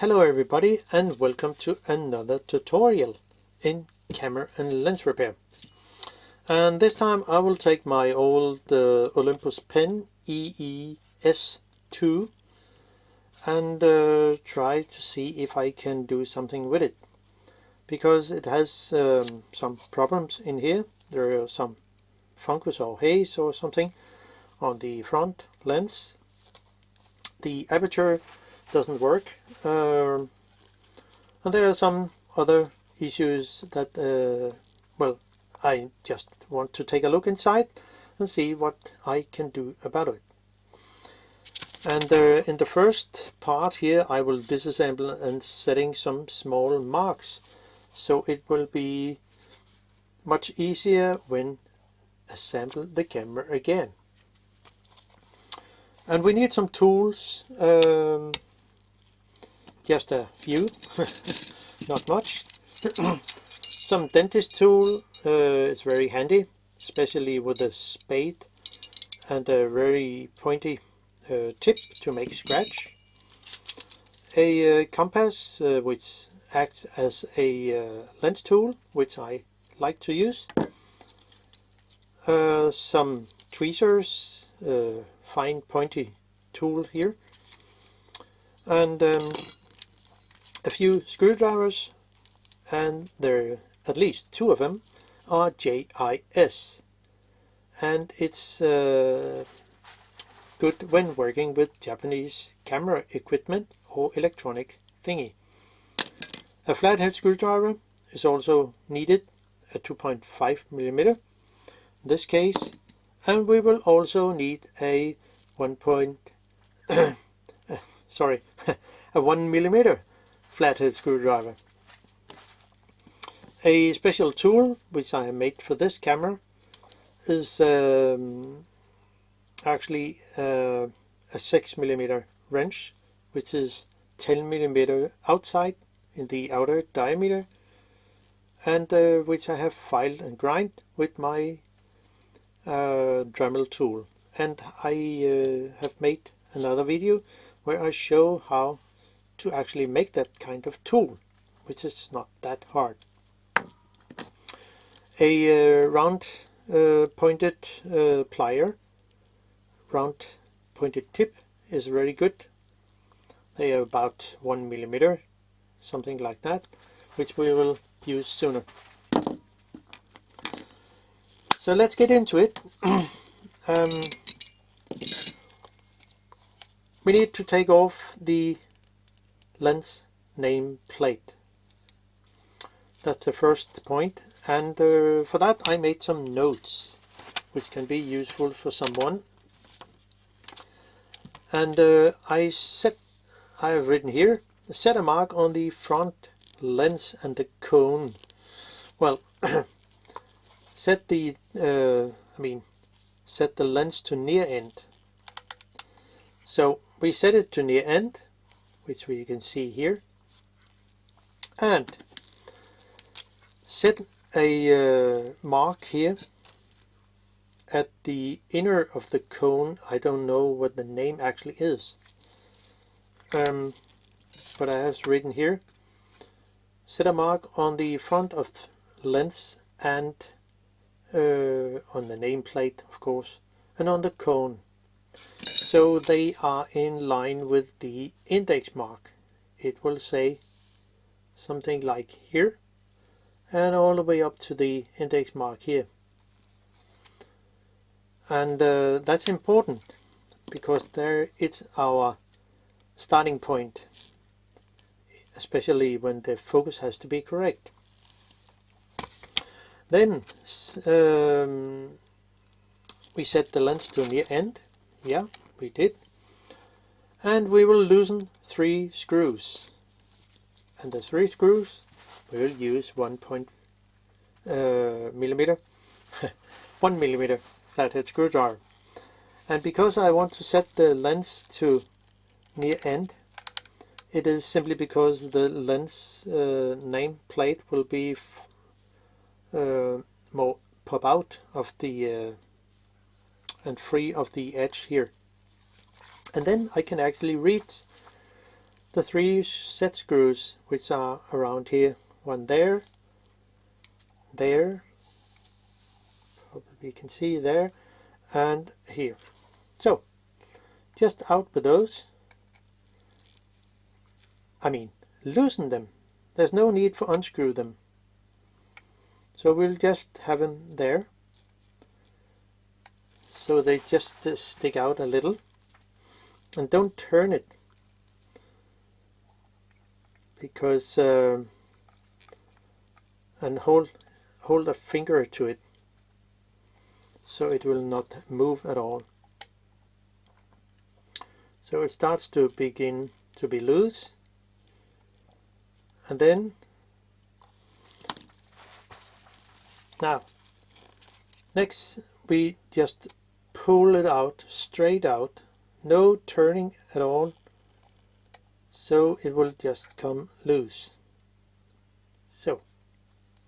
Hello everybody and welcome to another tutorial in camera and lens repair. And this time I will take my old Olympus Pen EES-2 and try to see if I can do something with it. Because it has some problems in here. There are some fungus or haze or something on the front lens. The aperture doesn't work, and there are some other issues that well, I just want to take a look inside and see what I can do about it. And in the first part here I will disassemble and setting some small marks, so it will be much easier when assemble the camera again. And we need some tools, just a few, not much. Some dentist tool is very handy, especially with a spade and a very pointy tip to make scratch. A compass which acts as a lens tool, which I like to use. Some tweezers, fine pointy tool here, and a few screwdrivers, and there at least two of them are JIS, and it's good when working with Japanese camera equipment or electronic thingy. A flathead screwdriver is also needed, a 2.5 millimeter in this case, and we will also need a 1 millimeter flathead screwdriver. A special tool which I have made for this camera is actually a 6 millimeter wrench, which is 10 millimeter outside in the outer diameter, and which I have filed and grind with my Dremel tool. And I have made another video where I show how to actually make that kind of tool, which is not that hard. A round pointed plier, round pointed tip is very good. They are about 1 millimeter, something like that, which we will use sooner. So let's get into it. We need to take off the lens name plate. That's the first point, and for that I made some notes which can be useful for someone. And I have written here, set a mark on the front lens and the cone. Well, set the set the lens to near end. So we set it to near end, which we can see here, and set a mark here at the inner of the cone. I don't know what the name actually is, but I have written here, set a mark on the front of the lens and on the nameplate, of course, and on the cone, so they are in line with the index mark. It will say something like here and all the way up to the index mark here. And that's important because there it's our starting point, especially when the focus has to be correct. Then we set the lens to near end. Yeah, we did. And we will loosen 3 screws. And the 3 screws we'll use 1 millimeter 1 millimeter flathead screwdriver. And because I want to set the lens to near end, it is simply because the lens name plate will be more pop out of the and free of the edge here, and then I can actually read the 3 set screws which are around here. One there, there, probably you can see there, and here. So just out with those. I mean, loosen them. There's no need for unscrew them. So we'll just have them there. So they just stick out a little. And don't turn it, because and hold a finger to it so it will not move at all. So it starts to begin to be loose, and then now next we just pull it out, straight out, no turning at all, so it will just come loose. So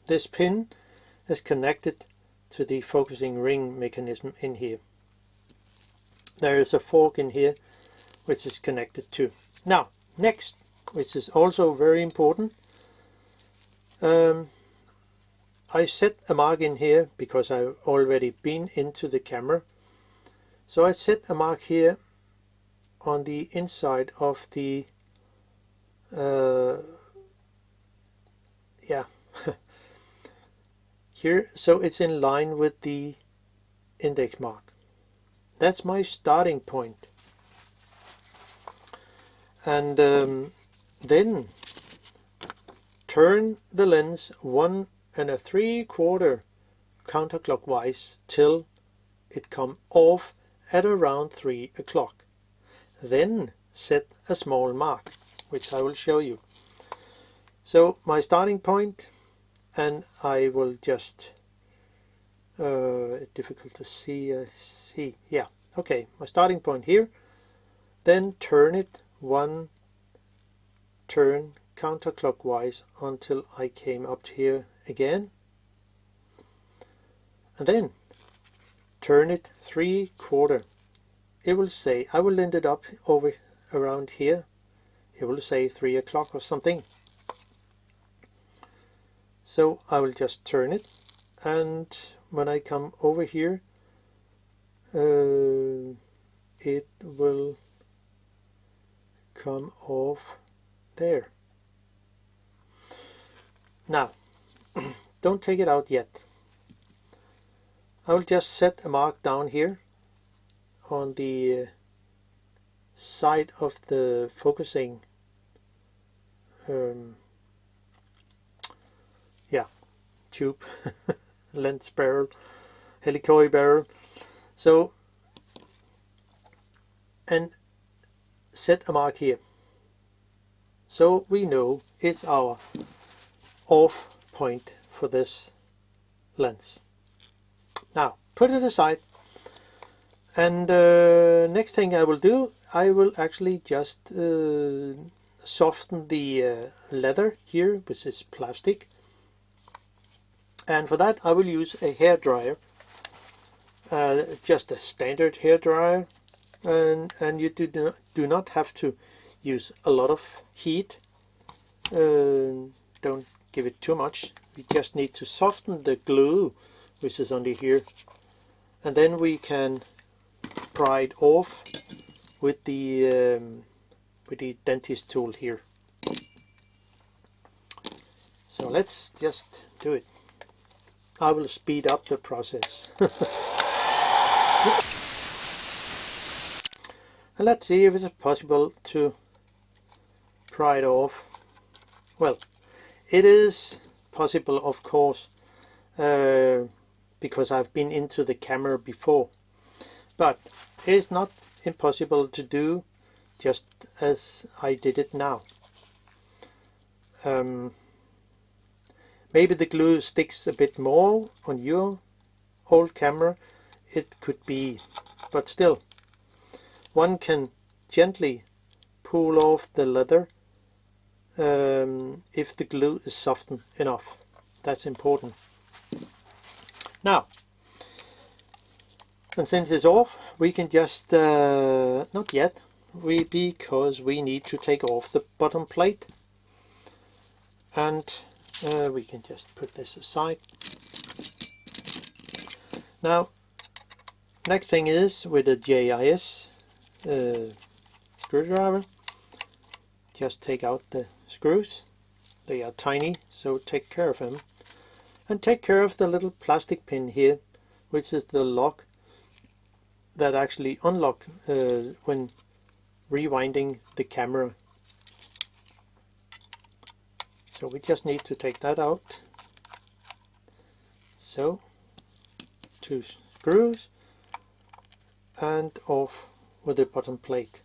this pin is connected to the focusing ring mechanism in here. There is a fork in here which is connected to. Now next, which is also very important, I set a mark in here because I've already been into the camera. So I set a mark here on the inside of the here, so it's in line with the index mark. That's my starting point. And then turn the lens 1 3/4 counterclockwise till it come off at around 3 o'clock. Then set a small mark, which I will show you. So my starting point, and I will just difficult to see, yeah, okay, my starting point here. Then turn it 1 turn counterclockwise until I came up here again, and then turn it 3/4. It will say, I will end it up over around here. It will say 3 o'clock or something. So I will just turn it, and when I come over here, it will come off there. Now, don't take it out yet. I will just set a mark down here on the side of the focusing tube, lens barrel, helicoid barrel. So, and set a mark here, so we know it's our off point for this lens. Now put it aside, and next thing I will do, I will actually just soften the leather here, which is plastic, and for that I will use a hair dryer, just a standard hair dryer, and you do not have to use a lot of heat. Don't give it too much. We just need to soften the glue which is under here, and then we can pry it off with the dentist tool here. So let's just do it. I will speed up the process. And let's see if it's possible to pry it off. Well, it is possible, of course, because I've been into the camera before, but it's not impossible to do just as I did it now. Maybe the glue sticks a bit more on your old camera, it could be, but still, one can gently pull off the leather if the glue is softened enough. That's important. Now, and since it's off, we can just, not yet, because we need to take off the bottom plate, and we can just put this aside. Now, next thing is with the JIS screwdriver, just take out the screws. They are tiny, so take care of them. And take care of the little plastic pin here, which is the lock that actually unlock when rewinding the camera. So we just need to take that out. So 2 screws and off with the bottom plate.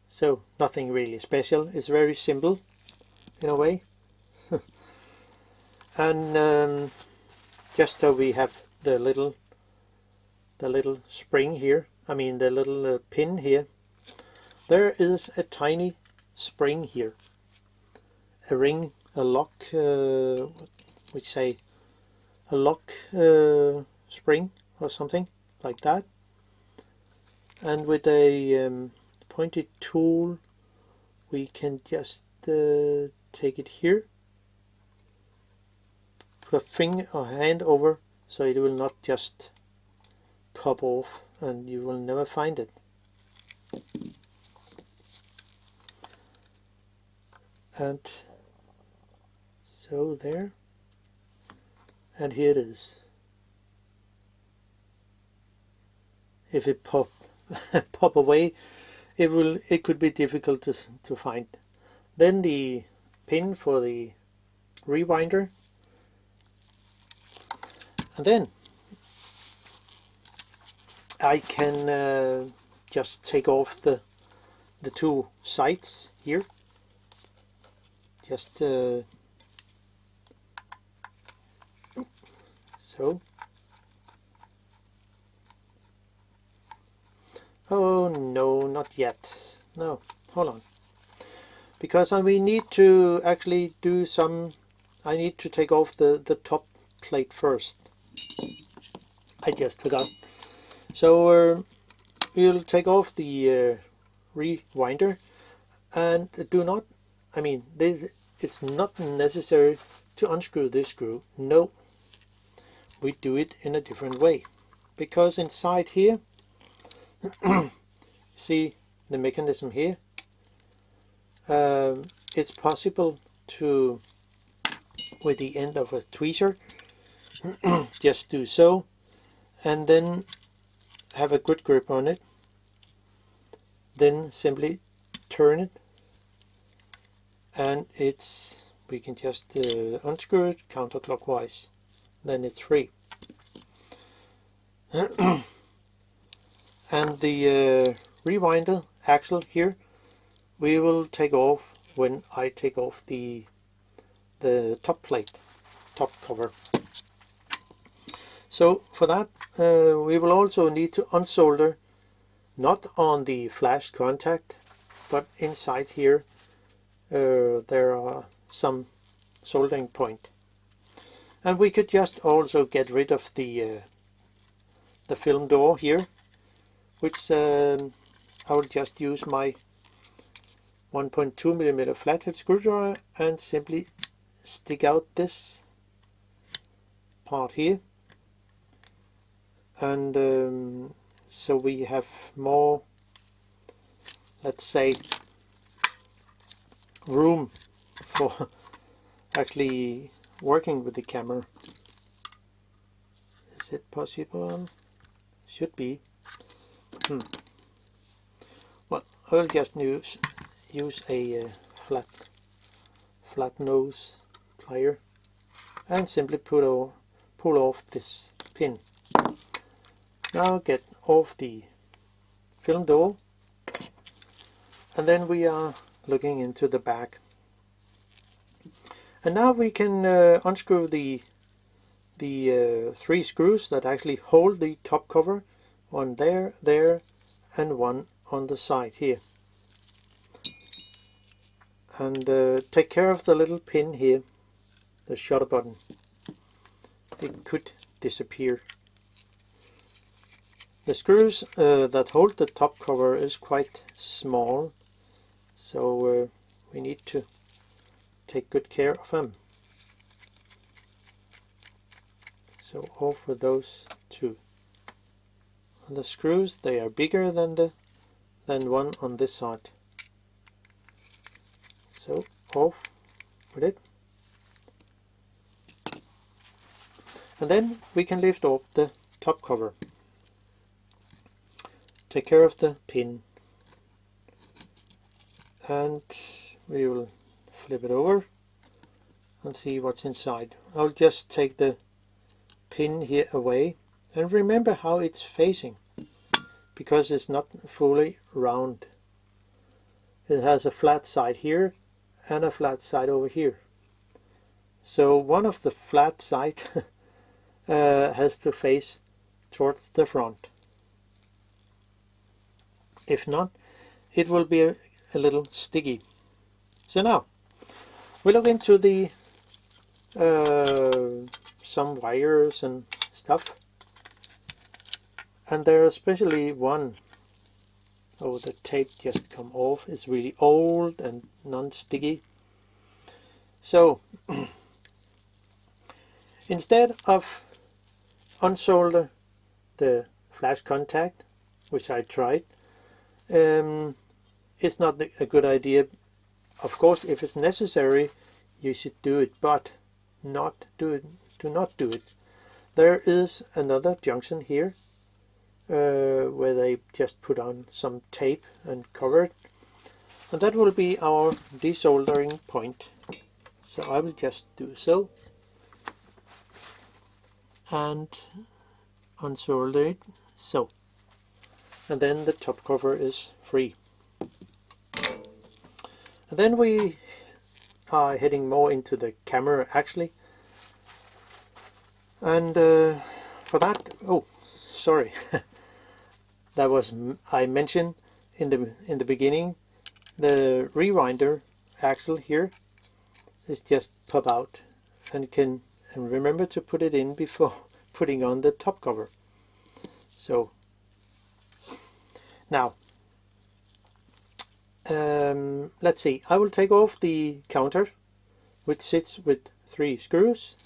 So nothing really special, it's very simple in a way. And just so we have the little spring here, I mean the little pin here, there is a tiny spring here, a ring, a lock, we say a lock spring or something like that. And with a pointed tool we can just take it here, put a finger or hand over so it will not just pop off and you will never find it. And so there, and here it is. If it pop away, it could be difficult to find. Then the pin for the rewinder, and then I can just take off the 2 sides here. Just so. Oh no, not yet. No, hold on. Because we need to actually do some, I need to take off the top plate first. I just forgot. So we'll take off the rewinder, and do not, I mean, it's not necessary to unscrew this screw. No, we do it in a different way. Because inside here, see the mechanism here, it's possible to, with the end of a tweezer, just do so, and then have a good grip on it, then simply turn it, and we can just unscrew it counterclockwise, then it's free. And the rewinder axle here we will take off when I take off the top plate, top cover. So for that we will also need to unsolder, not on the flash contact, but inside here there are some soldering point. And we could just also get rid of the film door here, which I will just use my 1.2mm flathead screwdriver and simply stick out this part here, and so we have more, let's say, room for actually working with the camera. Is it possible? Should be. Well, I will just use a flat nose plier and simply pull off this pin. Now get off the film door, and then we are looking into the back. And now we can unscrew the 3 screws that actually hold the top cover, one there, and one on the side here. And take care of the little pin here, the shutter button. It could disappear. The screws that hold the top cover is quite small, so we need to take good care of them. So off with those two. And the screws, they are bigger than one on this side. So off with it. And then we can lift off the top cover. Take care of the pin. And we will flip it over and see what's inside. I'll just take the pin here away, and remember how it's facing, because it's not fully round. It has a flat side here and a flat side over here. So one of the flat side has to face towards the front. If not, it will be a little sticky. So now we look into the some wires and stuff, and there is especially one. Oh, the tape just come off. It's really old and non-sticky. So instead of unsolder the flash contact, which I tried, it's not a good idea. Of course, if it's necessary, you should do it, but do not do it. There is another junction here where they just put on some tape and cover it, and that will be our desoldering point. So I will just do so and unsolder it, so, and then the top cover is free. And then we are heading more into the camera actually, and for that, oh sorry, that was, I mentioned in the beginning, the rewinder axle here is just pop out, and remember to put it in before putting on the top cover. So now let's see, I will take off the counter, which sits with 3 screws,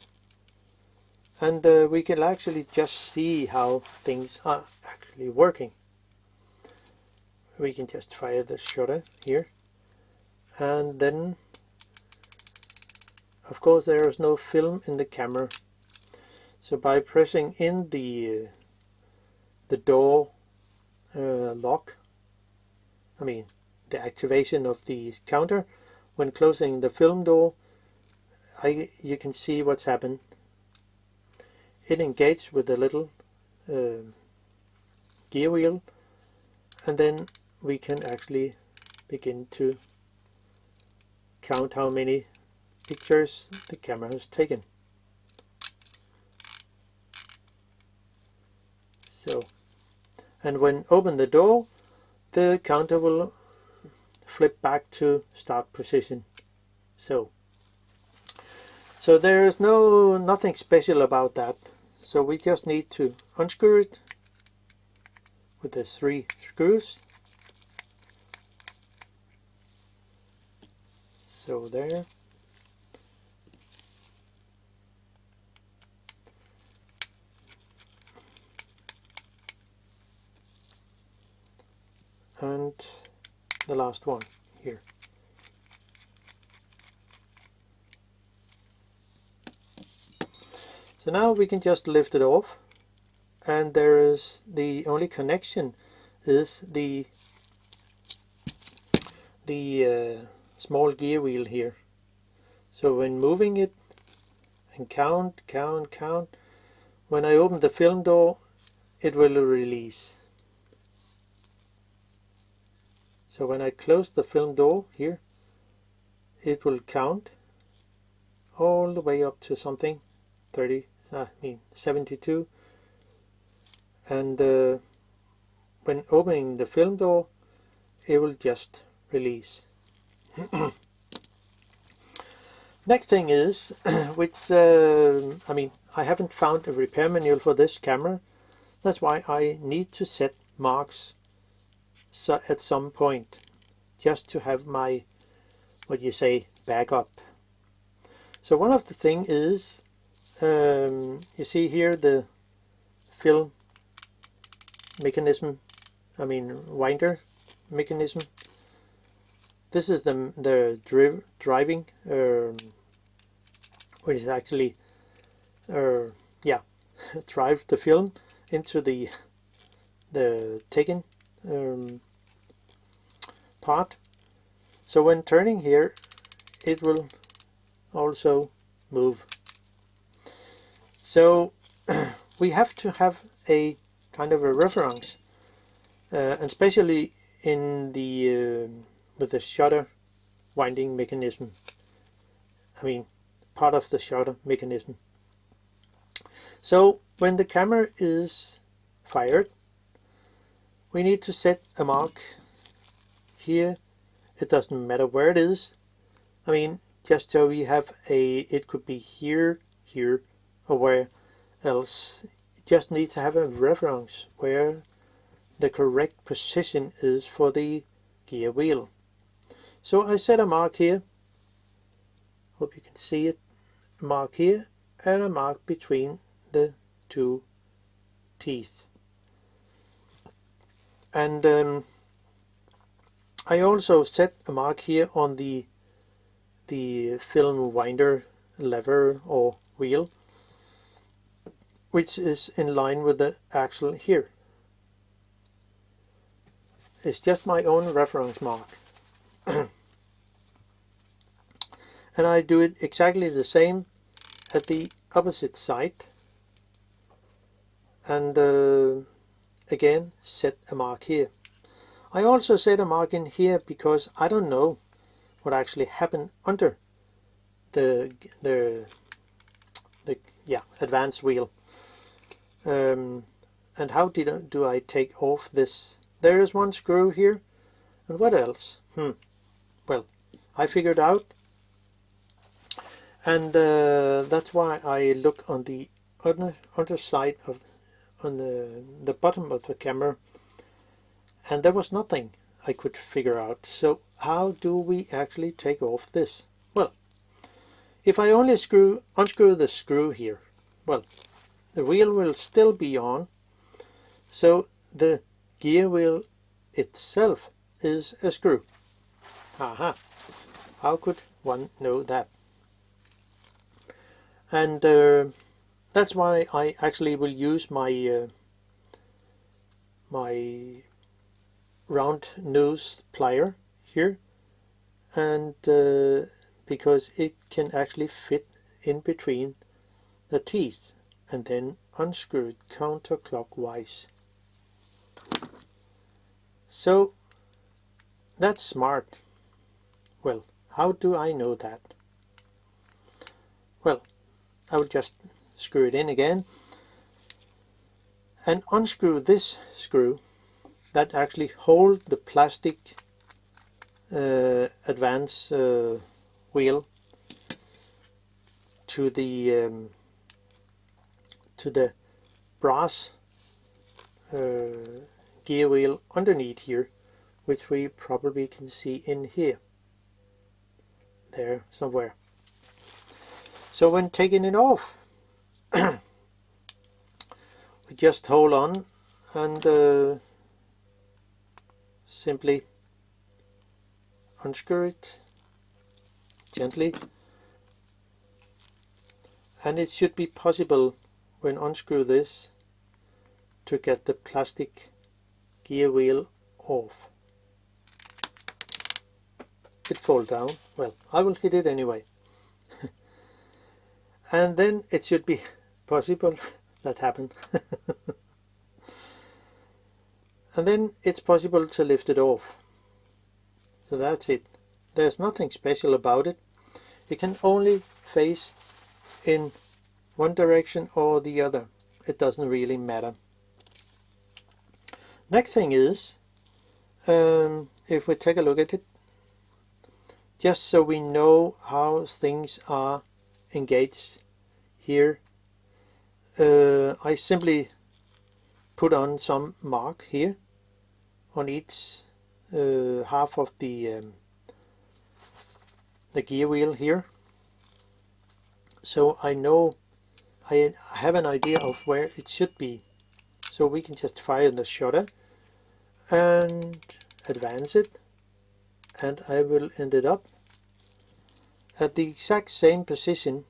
and we can actually just see how things are actually working. We can just fire the shutter here, and then of course there is no film in the camera, so by pressing in the door lock, I mean the activation of the counter, when closing the film door, you can see what's happened. It engaged with the little gear wheel, and then we can actually begin to count how many pictures the camera has taken. So, and when open the door, the counter will flip back to start position. So there is nothing special about that. So we just need to unscrew it with the 3 screws. So there. And the last one here. So now we can just lift it off, and there is the only connection is the small gear wheel here. So when moving it and count, when I open the film door, it will release. So when I close the film door here, it will count all the way up to something 72, and when opening the film door, it will just release. Next thing is, which I mean, I haven't found a repair manual for this camera. That's why I need to set marks at some point, just to have my, what you say, backup. So one of the things is, you see here the film mechanism, winder mechanism. This is the driving, which is actually, drive the film into the taken part. So when turning here, it will also move. So we have to have a kind of a reference, and especially in the with the shutter winding mechanism. Part of the shutter mechanism. So when the camera is fired, we need to set a mark here. It doesn't matter where it is. Just so we have it could be here, here, or where else. You just need to have a reference where the correct position is for the gear wheel. So I set a mark here. Hope you can see it. A mark here and a mark between the two teeth. And I also set a mark here on the film winder lever or wheel, which is in line with the axle here. It's just my own reference mark. And I do it exactly the same at the opposite side. And again, set a mark here. I also set a mark in here because I don't know what actually happened under the advanced wheel. And how do I take off this? There is one screw here, and what else? Well, I figured out, and that's why I look on the underside of on the bottom of the camera, and there was nothing I could figure out. So how do we actually take off this? Well, if I only unscrew the screw here, well, the wheel will still be on, so the gear wheel itself is a screw. Aha! How could one know that? And that's why I actually will use my my round nose plier here, and because it can actually fit in between the teeth, and then unscrew it counterclockwise. So that's smart. Well, how do I know that? Well, I will just screw it in again and unscrew this screw that actually hold the plastic advance wheel to the brass gear wheel underneath here, which we probably can see in here, there somewhere. So when taking it off, we just hold on and simply unscrew it gently, and it should be possible when unscrew this to get the plastic gear wheel off. It falls down. Well, I will hit it anyway. And then it should be possible. That happened. And then it's possible to lift it off. So that's it. There's nothing special about it. It can only face in one direction or the other. It doesn't really matter. Next thing is, if we take a look at it, just so we know how things are engaged here, I simply put on some mark here on each half of the gear wheel here, so I know I have an idea of where it should be. So we can just fire the shutter and advance it, and I will end it up at the exact same position.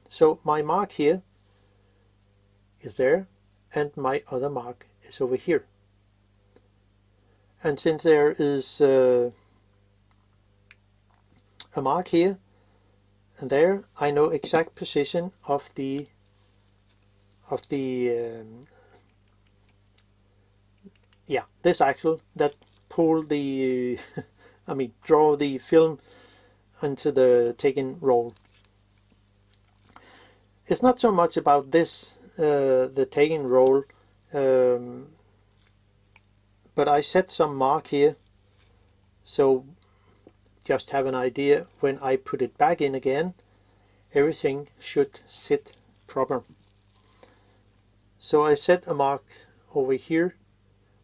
So my mark here is there, and my other mark is over here. And since there is a mark here and there, I know exact position of the this axle that pull the I mean draw the film into the taking roll. It's not so much about this the taking roll, but I set some mark here, so just have an idea when I put it back in again, everything should sit proper. So I set a mark over here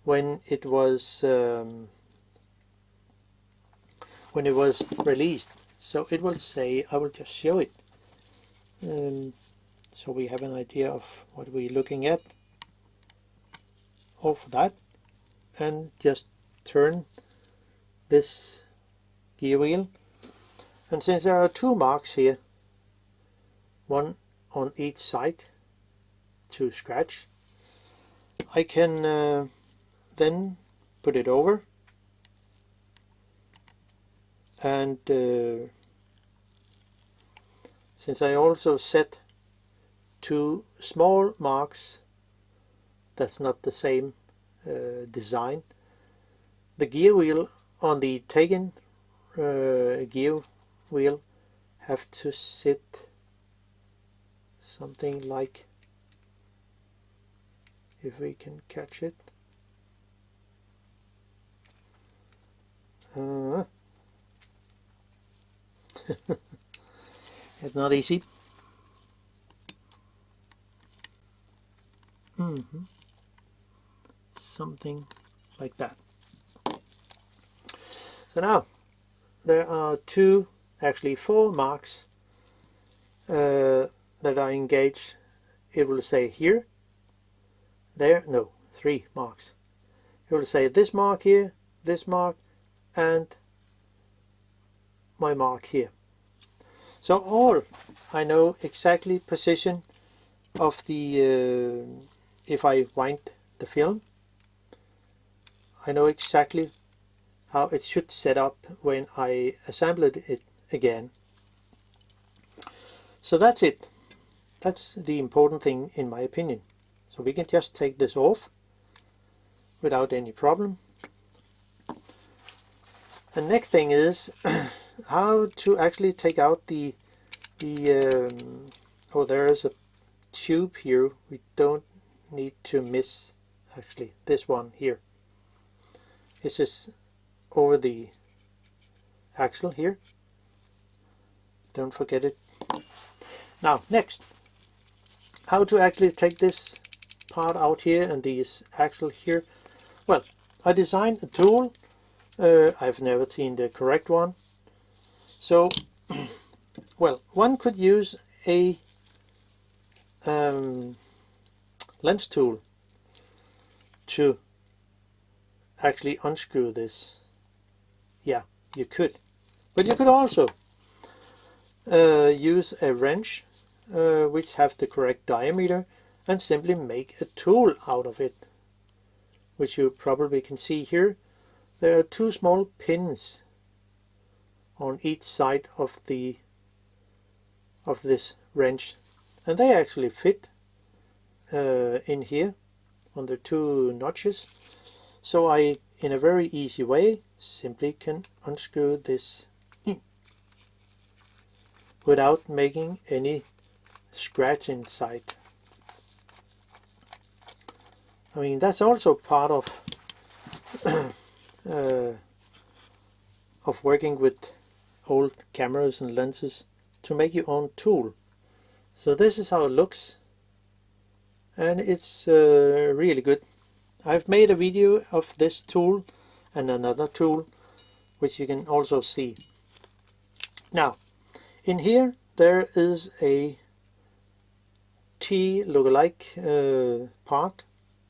when it was released. So it will say, I will just show it, so we have an idea of what we're looking at. Off that, and just turn this gear wheel, and since there are two marks here, one on each side to scratch, I can then put it over, and since I also set two small marks that's not the same design, the gear wheel on the taken gear wheel have to sit something like, if we can catch it, it's not easy. Something like that. So now there are actually four marks that are engaged. It will say here, there, no, three marks. It will say this mark here, this mark, and my mark here. So all I know exactly position of the if I wind the film, I know exactly how it should set up when I assemble it again. So that's it. That's the important thing in my opinion. So we can just take this off without any problem. The next thing is how to actually take out the oh, there is a tube here. We don't need to miss actually this one here. This is over the axle here. Don't forget it. Now next, how to actually take this part out here and these axle here. Well, I designed a tool. I've never seen the correct one. So, well, one could use a lens tool to actually unscrew this. Yeah, you could. But you could also use a wrench which have the correct diameter and simply make a tool out of it, which you probably can see here. There are two small pins on each side of this wrench, and they actually fit in here on the two notches. So I, in a very easy way, simply can unscrew this without making any scratch inside. I mean, that's also part of working with old cameras and lenses, to make your own tool. So this is how it looks and it's really good. I've made a video of this tool and another tool which you can also see. Now in here there is a T look-alike part.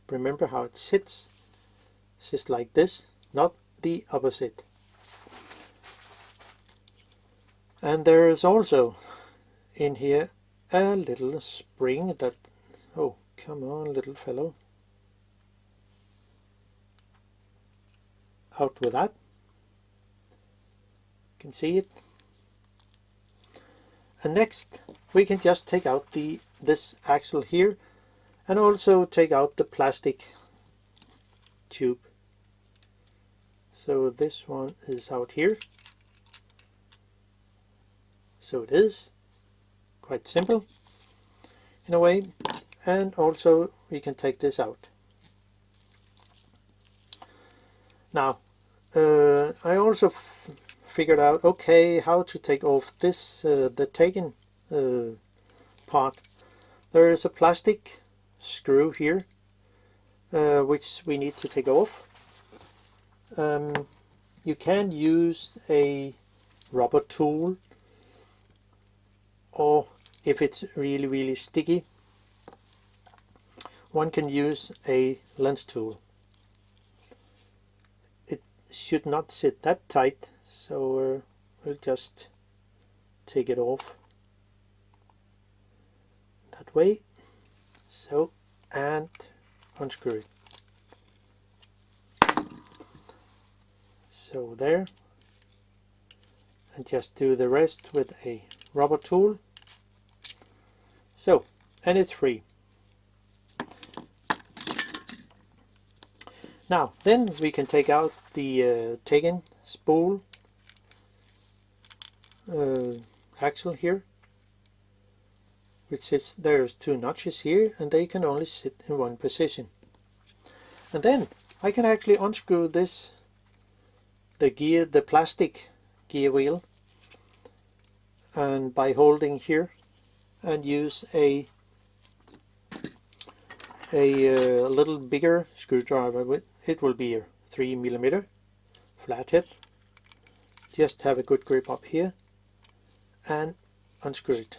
Remember how it sits like this, not the opposite. And there is also in here a little spring that, oh come on little fellow, out with that. You can see it. And next we can just take out this axle here, and also take out the plastic tube. So this one is out here. So it is quite simple in a way. And also we can take this out. Now I also figured out okay how to take off this the taken part. There is a plastic screw here which we need to take off. You can use a rubber tool, or if it's really sticky, one can use a lens tool. It should not sit that tight, so we'll just take it off that way, so, and unscrew it. So there, and just do the rest with a rubber tool. So, and it's free. Now then we can take out the taken spool axle here, which sits, there's two notches here and they can only sit in one position. And then I can actually unscrew this, the plastic gear wheel, and by holding here, and use a little bigger screwdriver. With it will be a 3mm flathead. Just have a good grip up here and unscrew it.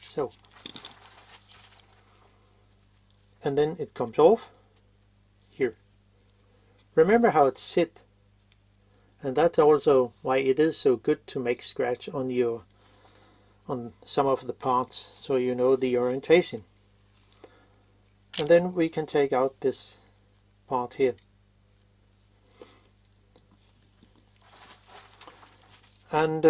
So, and then it comes off here. Remember how it sits, and that's also why it is so good to make scratch on some of the parts, so you know the orientation. And then we can take out this part here. And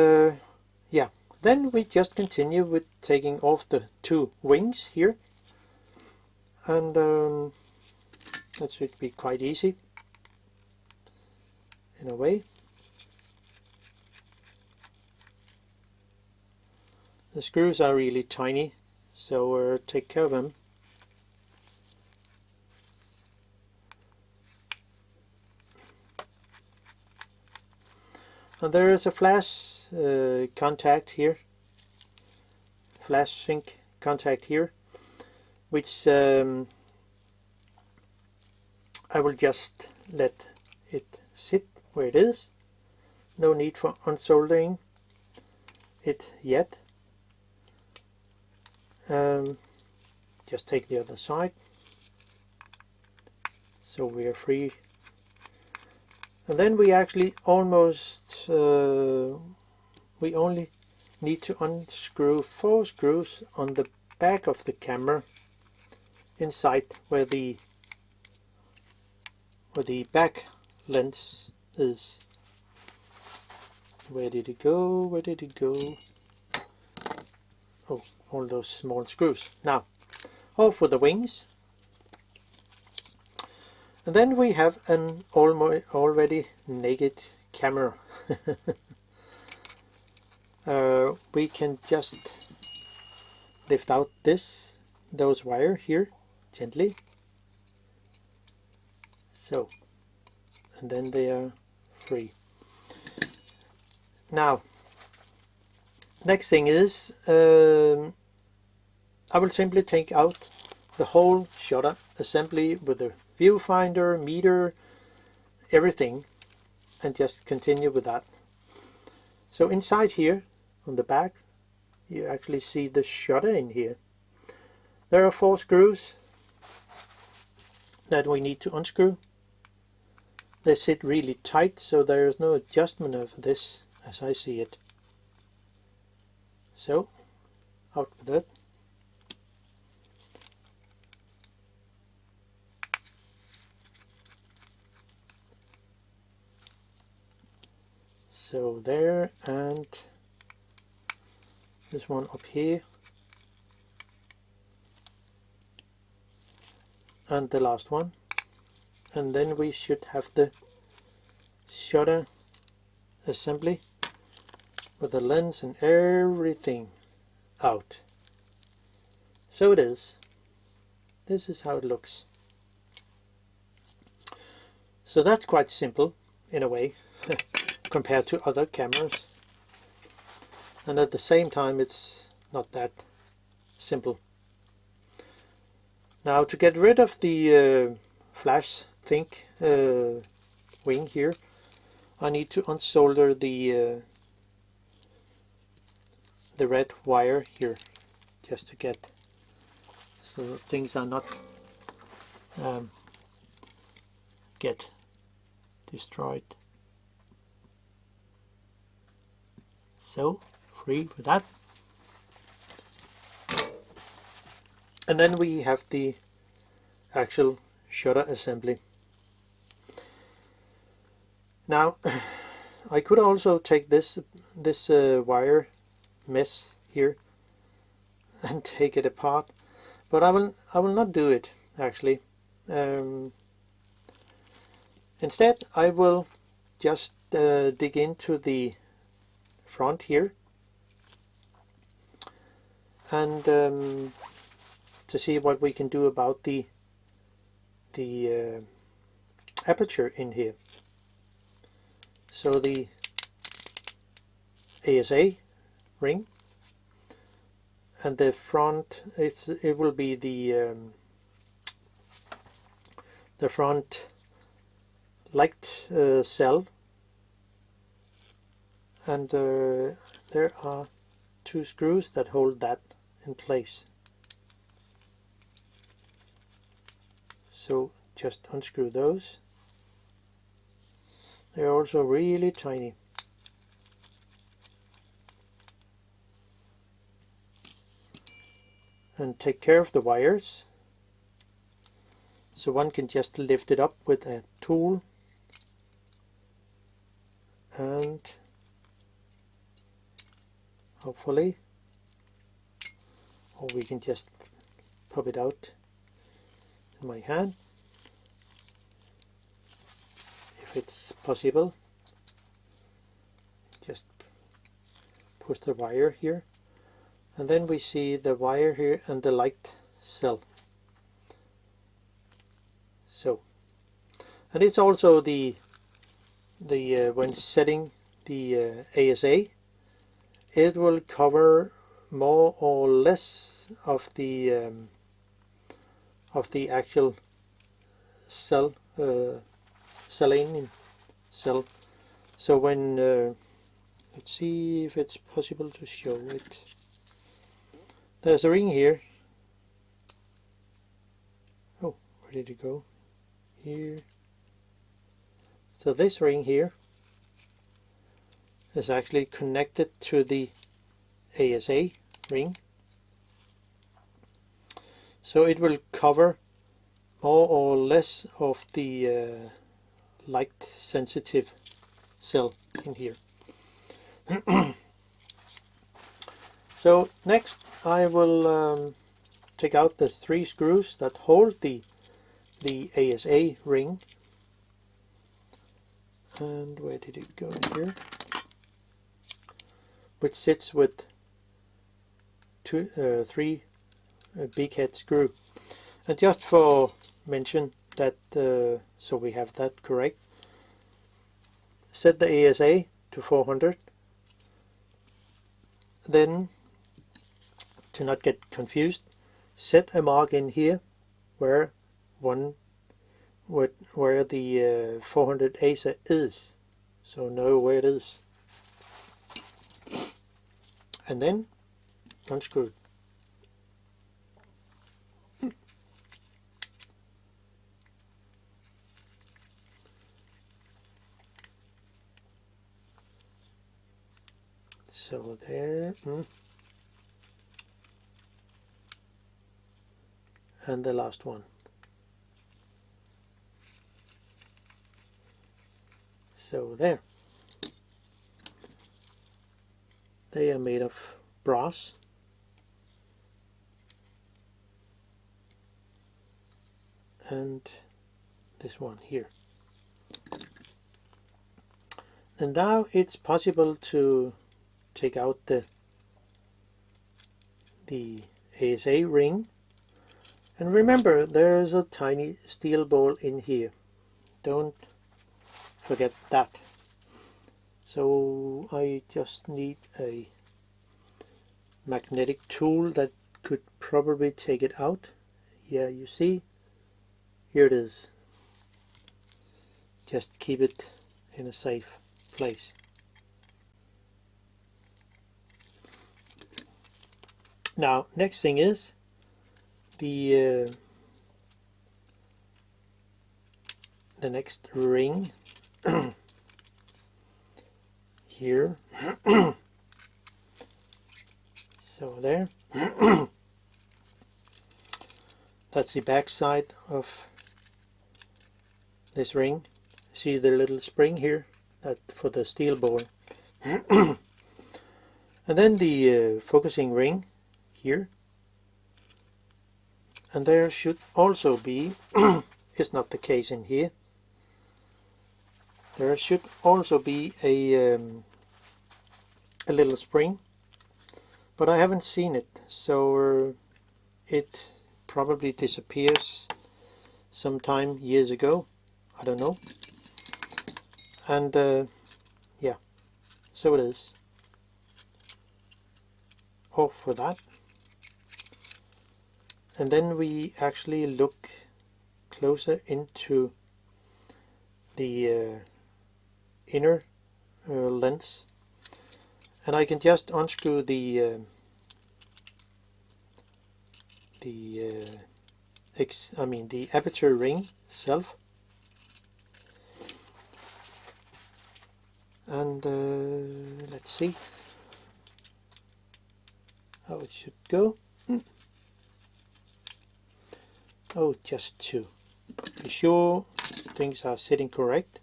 yeah, then we just continue with taking off the two wings here, and that should be quite easy in a way. The screws are really tiny, so take care of them. And there is a flash contact here, flash sink contact here, which I will just let it sit where it is. No need for unsoldering it yet. Just take the other side, so we are free. And then we actually almost, we only need to unscrew 4 screws on the back of the camera, inside where the back lens is. Where did it go? Where did it go? Oh, all those small screws. Now, off with the wings. And then we have an already naked camera. We can just lift out those wire here gently. So, and then they are free. Now, next thing is I will simply take out the whole shutter assembly with the viewfinder, meter, everything, and just continue with that. So inside here on the back you actually see the shutter in here. There are 4 screws that we need to unscrew. They sit really tight, so there is no adjustment of this as I see it. So out with it. So there, and this one up here, and the last one, and then we should have the shutter assembly with the lens and everything out. So it is. This is how it looks. So that's quite simple in a way compared to other cameras, and at the same time it's not that simple. Now to get rid of the flash think wing here, I need to unsolder the red wire here, just to get so that things are not get destroyed. So free with that. And then we have the actual shutter assembly. Now I could also take this wire mess here and take it apart, but I will not do it actually. Instead I will just dig into the front here and to see what we can do about the aperture in here. So the ASA ring, and the front, it will be the front light cell, and there are 2 screws that hold that in place. So just unscrew those. They're also really tiny. And take care of the wires. So one can just lift it up with a tool and hopefully, or we can just pop it out in my hand if it's possible. Just push the wire here, and then we see the wire here and the light cell. So, and it's also the when setting the ASA, it will cover more or less of the actual cell, selenium cell. So when let's see if it's possible to show it. There's a ring here. Oh, where did it go? Here. So this ring here is actually connected to the ASA ring. So it will cover more or less of the light sensitive cell in here. So next I will take out the 3 screws that hold the ASA ring. And where did it go here? Which sits with 3 big head screw. And just for mention that, so we have that correct, set the ASA to 400. Then, to not get confused, set a mark in here where where the 400 ASA is, so know where it is, and then unscrew it. So there, and the last one. So there. They are made of brass. And this one here. And now it's possible to take out the ASA ring. And remember, there's a tiny steel ball in here. Don't forget that. So I just need a magnetic tool that could probably take it out. Yeah, you see, here it is. Just keep it in a safe place. Now, next thing is the next ring here. So there. That's the back side of this ring. See the little spring here, that for the steel ball. And then the focusing ring here. And there should also be, it's not the case in here, there should also be a little spring, but I haven't seen it, so it probably disappears sometime years ago, I don't know. And yeah, so it is. Off for that. And then we actually look closer into the inner lens, and I can just unscrew the aperture ring itself, and let's see how it should go. Oh, just to be sure things are sitting correct,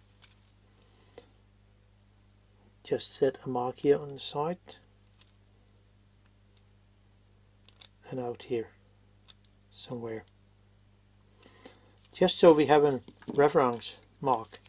just set a mark here on the side and out here somewhere, just so we have a reference mark.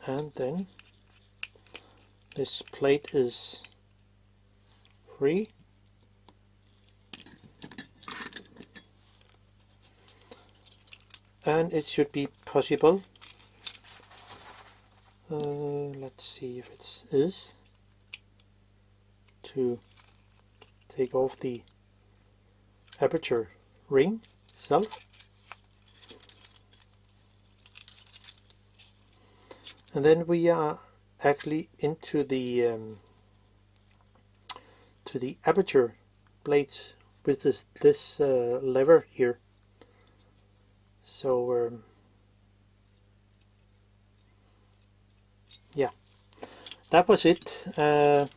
And then this plate is free, and it should be possible, let's see if it is, to take off the aperture ring itself. And then we are actually into the to the aperture plates with this lever here. So yeah, that was it. I'll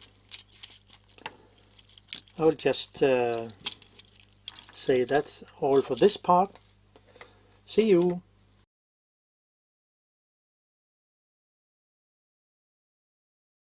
just say that's all for this part. See you.